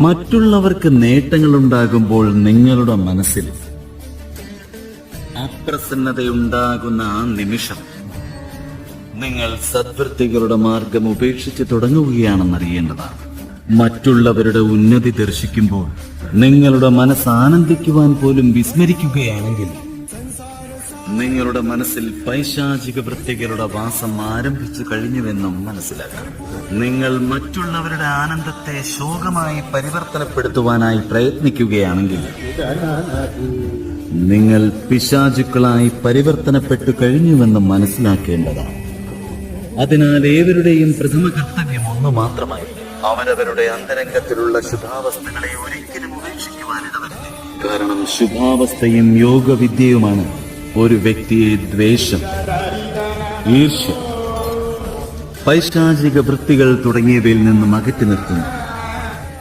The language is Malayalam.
മറ്റുള്ളവർക്ക് നേട്ടങ്ങളുണ്ടാകുമ്പോൾ നിങ്ങളുടെ മനസ്സിൽ അപ്രസന്നതയുണ്ടാകുന്ന ആ നിമിഷം നിങ്ങൾ സദ്വൃത്തികളുടെ മാർഗം ഉപേക്ഷിച്ച് തുടങ്ങുകയാണെന്നറിയേണ്ടതാണ്. മറ്റുള്ളവരുടെ ഉന്നതി ദർശിക്കുമ്പോൾ നിങ്ങളുടെ മനസ്സ് ആനന്ദിക്കുവാൻ പോലും വിസ്മരിക്കുകയാണെങ്കിൽ നിങ്ങളുടെ മനസ്സിൽ പൈശാചിക വൃത്തികളുടെ വാസം ആരംഭിച്ചു കഴിഞ്ഞുവെന്നും മനസ്സിലാക്കാം. നിങ്ങൾ മറ്റുള്ളവരുടെ ആനന്ദത്തെ ശോകമായി പരിവർത്തനപ്പെടുത്തുവാനായി പ്രയത്നിക്കുകയാണെങ്കിൽ നിങ്ങൾ പിശാചുക്കളായി പരിവർത്തനപ്പെട്ടു കഴിഞ്ഞുവെന്ന് മനസ്സിലാക്കേണ്ടതാണ്. അതിനാൽ ഏവരുടെയും പ്രഥമ കർത്തവ്യം ഒന്ന് മാത്രമായി അവരവരുടെ അന്തരംഗത്തിലുള്ള ശുഭാവസ്ഥകളെ ഒരിക്കലും ഉപേക്ഷിക്കുവാനിടവരുത്. കാരണം ശുഭാവസ്ഥയും യോഗവിദ്യയുമാണ് ഒരു വ്യക്തിയെ ദ്വേഷം, ഈർഷ്യ, പൈശാചിക വൃത്തികൾ തുടങ്ങിയവയിൽ നിന്നും അകറ്റി നിർത്തുന്നു.